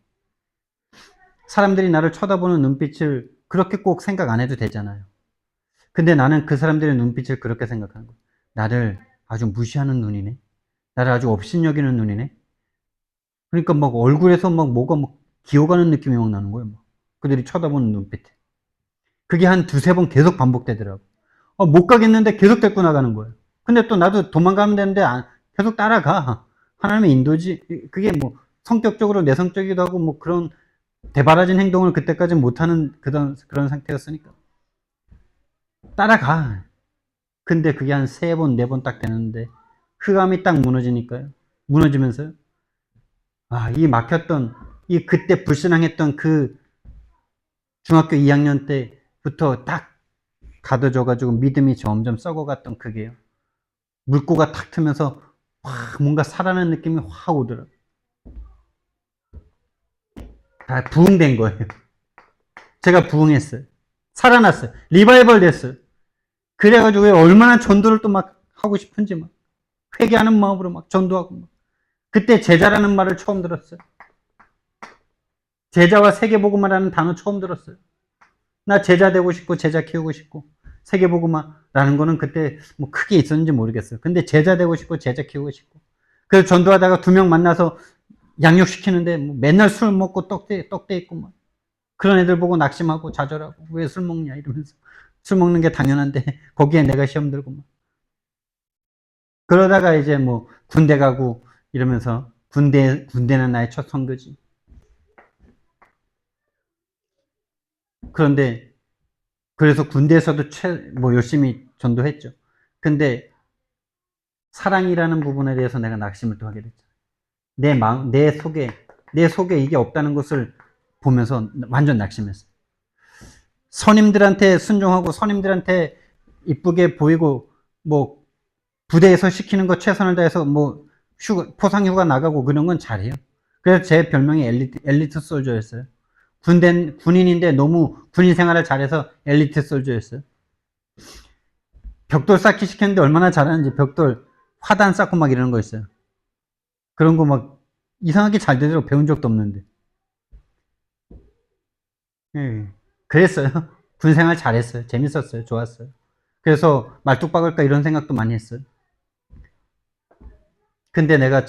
사람들이 나를 쳐다보는 눈빛을 그렇게 꼭 생각 안 해도 되잖아요. 근데 나는 그 사람들의 눈빛을 그렇게 생각하는 거야. 나를 아주 무시하는 눈이네. 나를 아주 업신여기는 눈이네. 그러니까 막 얼굴에서 막 뭐가 막 기어가는 느낌이 막 나는 거예요. 막. 그들이 쳐다보는 눈빛에. 그게 한 두세 번 계속 반복되더라고. 못 가겠는데 계속 데리고 나가는 거예요. 근데 또 나도 도망가면 되는데 계속 따라가. 하나님의 인도지. 그게 뭐 성격적으로 내성적이기도 하고 뭐 그런 대바라진 행동을 그때까지 못하는 그런 상태였으니까. 따라가. 근데 그게 한 세 번, 네 번 딱 되는데 흑암이 딱 무너지니까요. 무너지면서요. 이 막혔던, 그때 불신앙했던 그 중학교 2학년 때부터 딱 가둬져가지고 믿음이 점점 썩어갔던 그게요. 물고가 탁 트면서 뭔가 살아나는 느낌이 확 오더라고요. 다 부흥된 거예요. 제가 부흥했어요. 살아났어요. 리바이벌 됐어요. 그래가지고 얼마나 전도를 또 막 하고 싶은지 막 회개하는 마음으로 막 전도하고 막. 그때 제자라는 말을 처음 들었어요. 제자와 세계복음화라는 단어 처음 들었어요. 나 제자 되고 싶고 제자 키우고 싶고 세계복음화라는 거는 그때 뭐 크게 있었는지 모르겠어요. 근데 제자 되고 싶고 제자 키우고 싶고 그래서 전도하다가 2명 만나서 양육시키는데 뭐 맨날 술 먹고 떡대 있고 막 그런 애들 보고 낙심하고 좌절하고 왜 술 먹냐 이러면서 술 먹는 게 당연한데 거기에 내가 시험 들고 막 그러다가 이제 뭐 군대 가고 이러면서 군대는 나의 첫 선교지. 그런데 그래서 군대에서도 뭐 열심히 전도했죠. 근데 사랑이라는 부분에 대해서 내가 낙심을 또 하게 됐죠. 내 마음, 내 속에 이게 없다는 것을 보면서 완전 낙심했어요. 선임들한테 순종하고 선임들한테 이쁘게 보이고 뭐 부대에서 시키는 거 최선을 다해서 뭐 포상휴가 나가고 그런 건 잘해요. 그래서 제 별명이 엘리트 솔저였어요. 군인인데 너무 군인 생활을 잘해서 엘리트 솔저였어요. 벽돌 쌓기 시켰는데 얼마나 잘하는지 벽돌 화단 쌓고 막 이러는 거 있어요. 그런 거 막 이상하게 잘 되도록 배운 적도 없는데. 예. 그랬어요. 군 생활 잘했어요. 재밌었어요. 좋았어요. 그래서 말뚝박을까 이런 생각도 많이 했어요. 근데 내가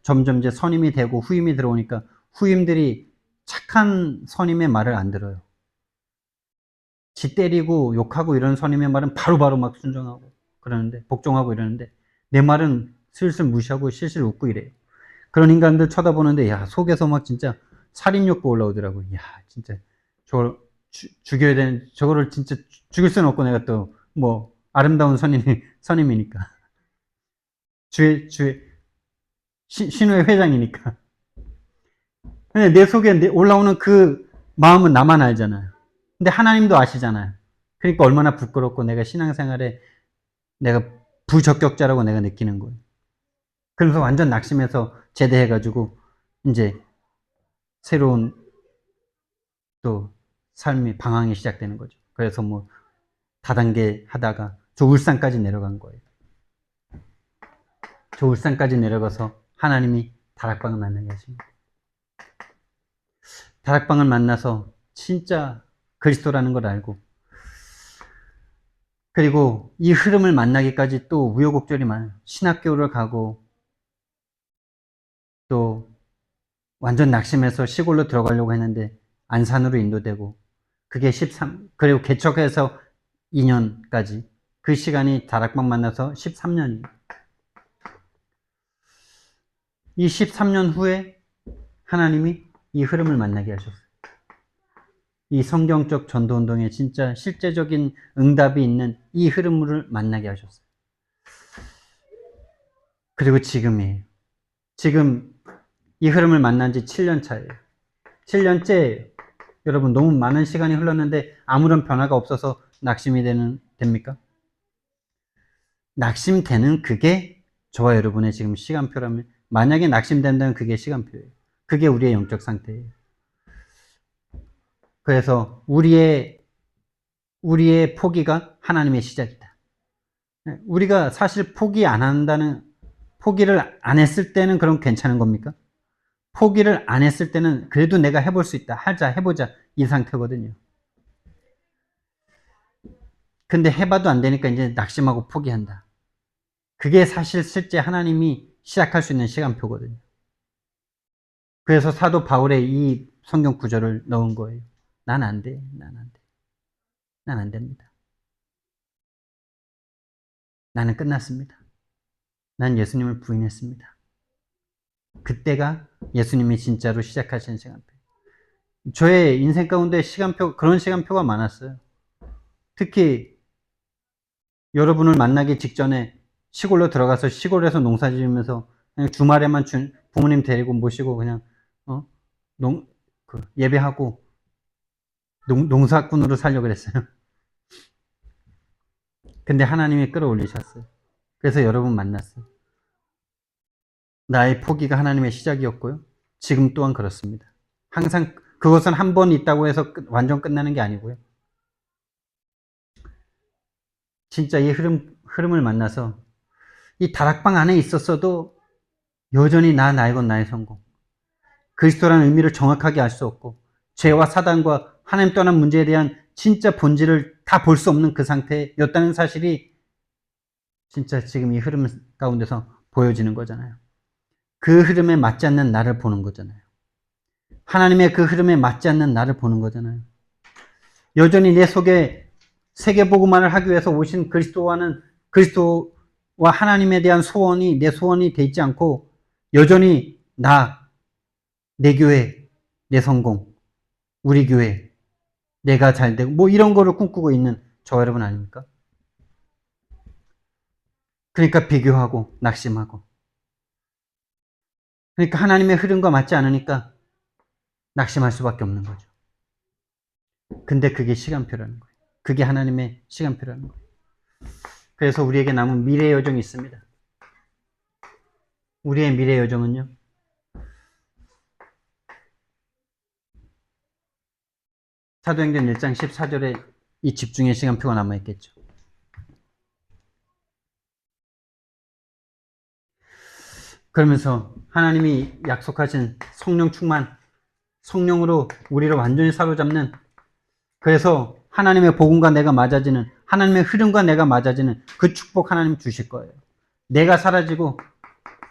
점점 이제 선임이 되고 후임이 들어오니까 후임들이 착한 선임의 말을 안 들어요. 지 때리고 욕하고 이런 선임의 말은 바로바로 막 순종하고 그러는데, 복종하고 이러는데, 내 말은 슬슬 무시하고 실실 웃고 이래요. 그런 인간들 쳐다보는데, 야, 속에서 막 진짜 살인욕구 올라오더라고. 야, 진짜, 저걸 죽여야 되는, 저거를 진짜 죽일 수는 없고, 내가 또, 뭐, 아름다운 선임이니까. 신우의 회장이니까. 근데 내 속에 올라오는 그 마음은 나만 알잖아요. 근데 하나님도 아시잖아요. 그러니까 얼마나 부끄럽고 내가 신앙생활에 내가 부적격자라고 내가 느끼는 거예요. 그러면서 완전 낙심해서 제대해가지고 이제 새로운 또 삶이 방황이 시작되는 거죠. 그래서 뭐 다단계 하다가 저 울산까지 내려간 거예요. 저 울산까지 내려가서 하나님이 다락방을 만나게 하십니다. 다락방을 만나서 진짜 그리스도라는 걸 알고, 그리고 이 흐름을 만나기까지 또 우여곡절이 많아요. 신학교를 가고 또 완전 낙심해서 시골로 들어가려고 했는데 안산으로 인도되고, 그게 그리고 개척해서 2년까지, 그 시간이 다락방 만나서 13년이에요. 이 13년 후에 하나님이 이 흐름을 만나게 하셨어요. 이 성경적 전도운동에 진짜 실제적인 응답이 있는 이 흐름을 만나게 하셨어요. 그리고 지금이에요. 지금 이 흐름을 만난 지 7년 차예요. 7년째예요. 여러분, 너무 많은 시간이 흘렀는데 아무런 변화가 없어서 낙심이 됩니까? 낙심되는 그게 저와 여러분의 지금 시간표라면, 만약에 낙심된다면 그게 시간표예요. 그게 우리의 영적 상태예요. 그래서 우리의 포기가 하나님의 시작이다. 우리가 사실 포기를 안 했을 때는 그럼 괜찮은 겁니까? 포기를 안 했을 때는 그래도 내가 해볼 수 있다. 해보자. 이 상태거든요. 근데 해봐도 안 되니까 이제 낙심하고 포기한다. 그게 사실 실제 하나님이 시작할 수 있는 시간표거든요. 그래서 사도 바울의 이 성경 구절을 넣은 거예요. 난 안 돼. 난 안 돼. 난 안 됩니다. 나는 끝났습니다. 난 예수님을 부인했습니다. 그때가 예수님이 진짜로 시작하신 시간표. 저의 인생 가운데 그런 시간표가 많았어요. 특히 여러분을 만나기 직전에 시골로 들어가서 시골에서 농사 지으면서 그냥 주말에만 부모님 데리고 모시고 그냥 어? 예배하고 농사꾼으로 살려고 그랬어요. 근데 하나님이 끌어올리셨어요. 그래서 여러분 만났어요. 나의 포기가 하나님의 시작이었고요. 지금 또한 그렇습니다. 항상 그것은 한 번 있다고 해서 완전 끝나는 게 아니고요. 진짜 이 흐름을 만나서 이 다락방 안에 있었어도 여전히 나이건 나의 성공. 그리스도라는 의미를 정확하게 알 수 없고, 죄와 사단과 하나님 떠난 문제에 대한 진짜 본질을 다 볼 수 없는 그 상태였다는 사실이 진짜 지금 이 흐름 가운데서 보여지는 거잖아요. 그 흐름에 맞지 않는 나를 보는 거잖아요. 하나님의 그 흐름에 맞지 않는 나를 보는 거잖아요. 여전히 내 속에 세계복음화를 하기 위해서 오신 그리스도와 하나님에 대한 내 소원이 돼 있지 않고, 여전히 내 교회, 내 성공, 우리 교회, 내가 잘 되고 뭐 이런 거를 꿈꾸고 있는 저와 여러분 아닙니까? 그러니까 비교하고 낙심하고. 그러니까 하나님의 흐름과 맞지 않으니까 낙심할 수밖에 없는 거죠. 근데 그게 시간표라는 거예요. 그게 하나님의 시간표라는 거예요. 그래서 우리에게 남은 미래 여정이 있습니다. 우리의 미래 여정은요, 사도행전 1장 14절에 이 집중의 시간표가 남아있겠죠. 그러면서 하나님이 약속하신 성령 충만, 성령으로 우리를 완전히 사로잡는, 그래서 하나님의 복음과 내가 맞아지는, 하나님의 흐름과 내가 맞아지는 그 축복 하나님 주실 거예요. 내가 사라지고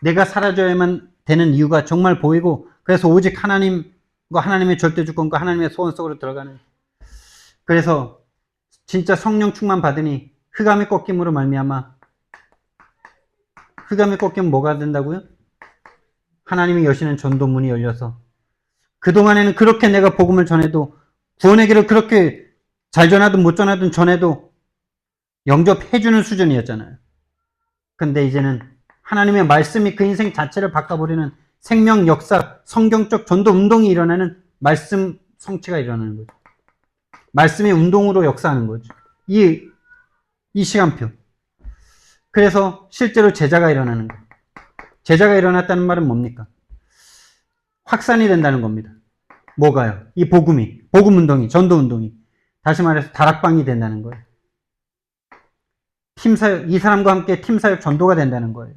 내가 사라져야만 되는 이유가 정말 보이고, 그래서 오직 하나님과 하나님의 절대 주권과 하나님의 소원 속으로 들어가는, 그래서 진짜 성령 충만 받으니 흑암이 꺾임으로 말미암아, 흑암이 꺾이면 뭐가 된다고요? 하나님이 여시는 전도문이 열려서, 그동안에는 그렇게 내가 복음을 전해도, 구원의 길을 그렇게 잘 전하든 못 전하든 전해도 영접해주는 수준이었잖아요. 근데 이제는 하나님의 말씀이 그 인생 자체를 바꿔버리는 생명 역사, 성경적 전도 운동이 일어나는, 말씀 성취가 일어나는 거죠. 말씀의 운동으로 역사하는 거죠. 이 시간표. 그래서 실제로 제자가 일어나는 거예요. 제자가 일어났다는 말은 뭡니까? 확산이 된다는 겁니다. 뭐가요? 이 복음이, 복음 운동이, 전도 운동이. 다시 말해서 다락방이 된다는 거예요. 팀사역, 이 사람과 함께 팀사역 전도가 된다는 거예요.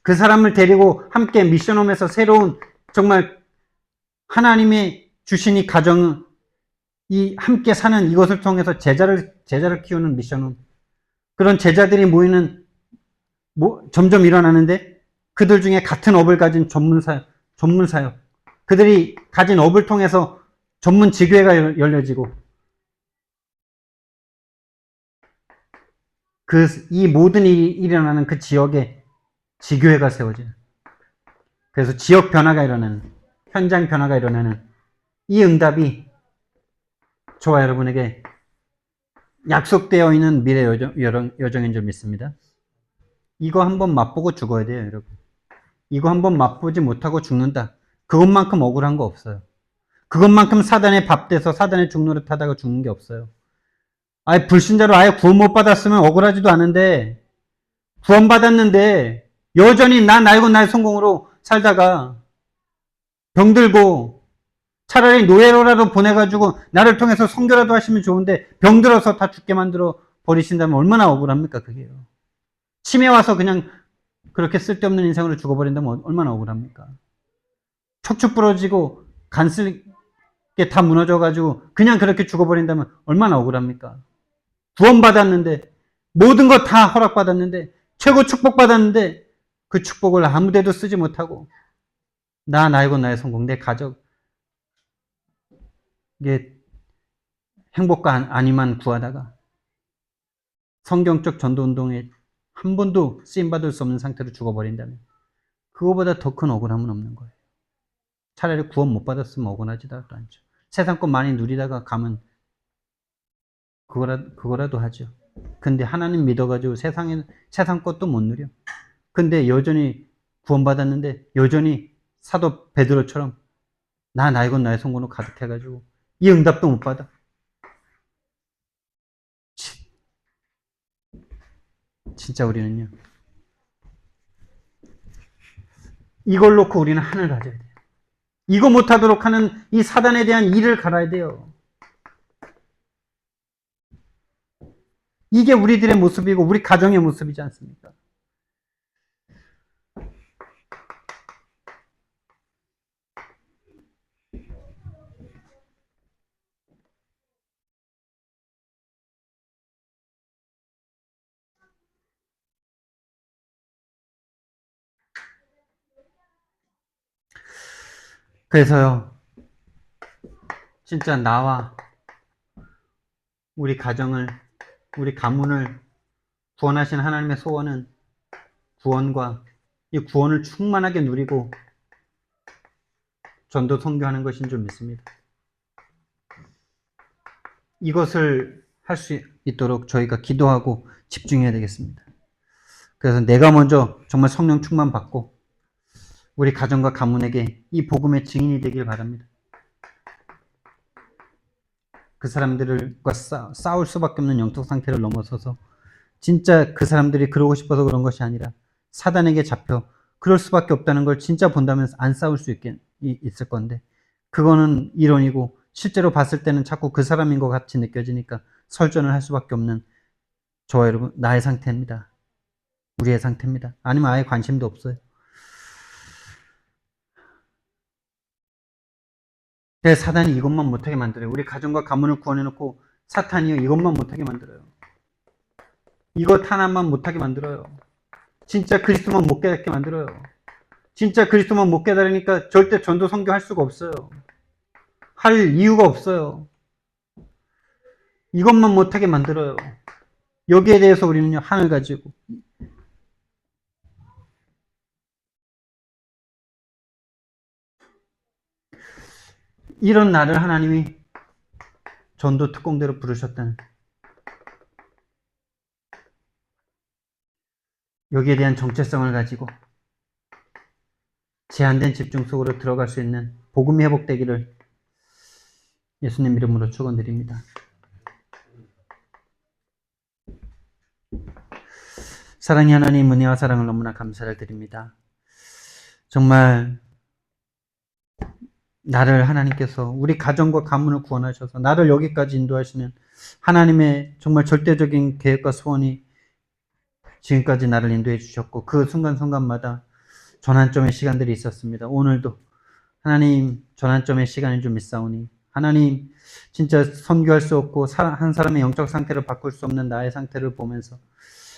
그 사람을 데리고 함께 미션홈에서 새로운, 정말 하나님의 주신 이 가정, 이 함께 사는 이것을 통해서 제자를 키우는 미션홈. 그런 제자들이 모이는, 점점 일어나는데, 그들 중에 같은 업을 가진 전문사역. 그들이 가진 업을 통해서 전문 지교회가 열려지고, 이 모든 일이 일어나는 그 지역에 지교회가 세워져요. 그래서 지역 변화가 일어나는, 현장 변화가 일어나는 이 응답이 저와 여러분에게 약속되어 있는 미래 여정인 줄 믿습니다. 이거 한번 맛보고 죽어야 돼요, 여러분. 이거 한번 맛보지 못하고 죽는다. 그것만큼 억울한 거 없어요. 그것만큼 사단의 밥 돼서 사단의 죽노릇 하다가 죽는 게 없어요. 아예 불신자로 아예 구원 못 받았으면 억울하지도 않은데, 구원 받았는데 여전히 나 날고 나의 성공으로 살다가 병들고, 차라리 노예로라도 보내가지고 나를 통해서 선교라도 하시면 좋은데 병들어서 다 죽게 만들어 버리신다면 얼마나 억울합니까, 그게요. 치매 와서 그냥 그렇게 쓸데없는 인생으로 죽어버린다면 얼마나 억울합니까? 척추 부러지고 간쓸게 다 무너져가지고 그냥 그렇게 죽어버린다면 얼마나 억울합니까? 구원받았는데, 모든 거 다 허락받았는데, 최고 축복받았는데, 그 축복을 아무데도 쓰지 못하고, 나이고 나의 성공, 내 가족, 이게 행복과 안위만 구하다가 성경적 전도운동에 한 번도 쓰임받을 수 없는 상태로 죽어버린다면 그거보다 더 큰 억울함은 없는 거예요. 차라리 구원 못 받았으면 억울하지도 않죠. 세상 것 많이 누리다가 가면 그거라도 하죠. 근데 하나님 믿어가지고 세상 것도 못 누려. 근데 여전히 구원받았는데 여전히 사도 베드로처럼 나이고 나의 성공으로 가득해가지고 이 응답도 못 받아. 진짜 우리는요, 이걸 놓고 우리는 하늘 가져야 돼요. 이거 못하도록 하는 이 사단에 대한 일을 갈아야 돼요. 이게 우리들의 모습이고 우리 가정의 모습이지 않습니까? 그래서요, 진짜 나와 우리 가정을, 우리 가문을 구원하신 하나님의 소원은 구원과 이 구원을 충만하게 누리고 전도 선교하는 것인 줄 믿습니다. 이것을 할 수 있도록 저희가 기도하고 집중해야 되겠습니다. 그래서 내가 먼저 정말 성령 충만 받고 우리 가정과 가문에게 이 복음의 증인이 되길 바랍니다. 그 사람들과 싸울 수밖에 없는 영적 상태를 넘어서서 진짜 그 사람들이 그러고 싶어서 그런 것이 아니라 사단에게 잡혀 그럴 수밖에 없다는 걸 진짜 본다면 안 싸울 수 있을 건데 그거는 이론이고 실제로 봤을 때는 자꾸 그 사람인 것 같이 느껴지니까 설전을 할 수밖에 없는 저와 여러분 나의 상태입니다. 우리의 상태입니다. 아니면 아예 관심도 없어요. 그래서 사단이 이것만 못하게 만들어요. 우리 가정과 가문을 구원해놓고 사탄이요 이것만 못하게 만들어요. 이것 하나만 못하게 만들어요. 진짜 그리스도만 못 깨닫게 만들어요. 진짜 그리스도만 못 깨달으니까 절대 전도 선교할 수가 없어요. 할 이유가 없어요. 이것만 못하게 만들어요. 여기에 대해서 우리는요 한을 가지고 이런 나를 하나님이 전도 특공대로 부르셨다는 여기에 대한 정체성을 가지고 제한된 집중 속으로 들어갈 수 있는 복음이 회복되기를 예수님 이름으로 축원드립니다. 사랑의 하나님 은혜와 사랑을 너무나 감사를 드립니다. 정말 나를 하나님께서 우리 가정과 가문을 구원하셔서 나를 여기까지 인도하시는 하나님의 정말 절대적인 계획과 소원이 지금까지 나를 인도해 주셨고 그 순간순간마다 전환점의 시간들이 있었습니다. 오늘도 하나님 전환점의 시간이 좀 있사오니 하나님 진짜 선교할 수 없고 한 사람의 영적 상태를 바꿀 수 없는 나의 상태를 보면서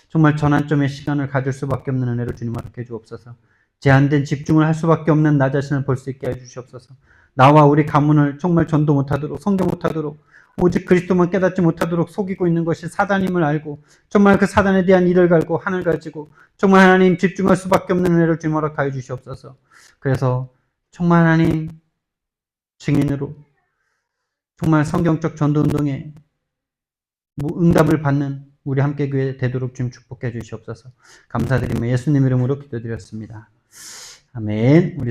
정말 전환점의 시간을 가질 수밖에 없는 은혜를 주님 앞에 주옵소서. 제한된 집중을 할 수밖에 없는 나 자신을 볼 수 있게 해주시옵소서. 나와 우리 가문을 정말 전도 못하도록 성교 못하도록 오직 그리스도만 깨닫지 못하도록 속이고 있는 것이 사단임을 알고 정말 그 사단에 대한 이를 갈고 한을 가지고 정말 하나님 집중할 수밖에 없는 은혜를 주님 허락하여 주시옵소서. 그래서 정말 하나님 증인으로 정말 성경적 전도운동에 응답을 받는 우리 함께교회 되도록 주님 축복해 주시옵소서. 감사드리며 예수님 이름으로 기도드렸습니다. 아멘. 우리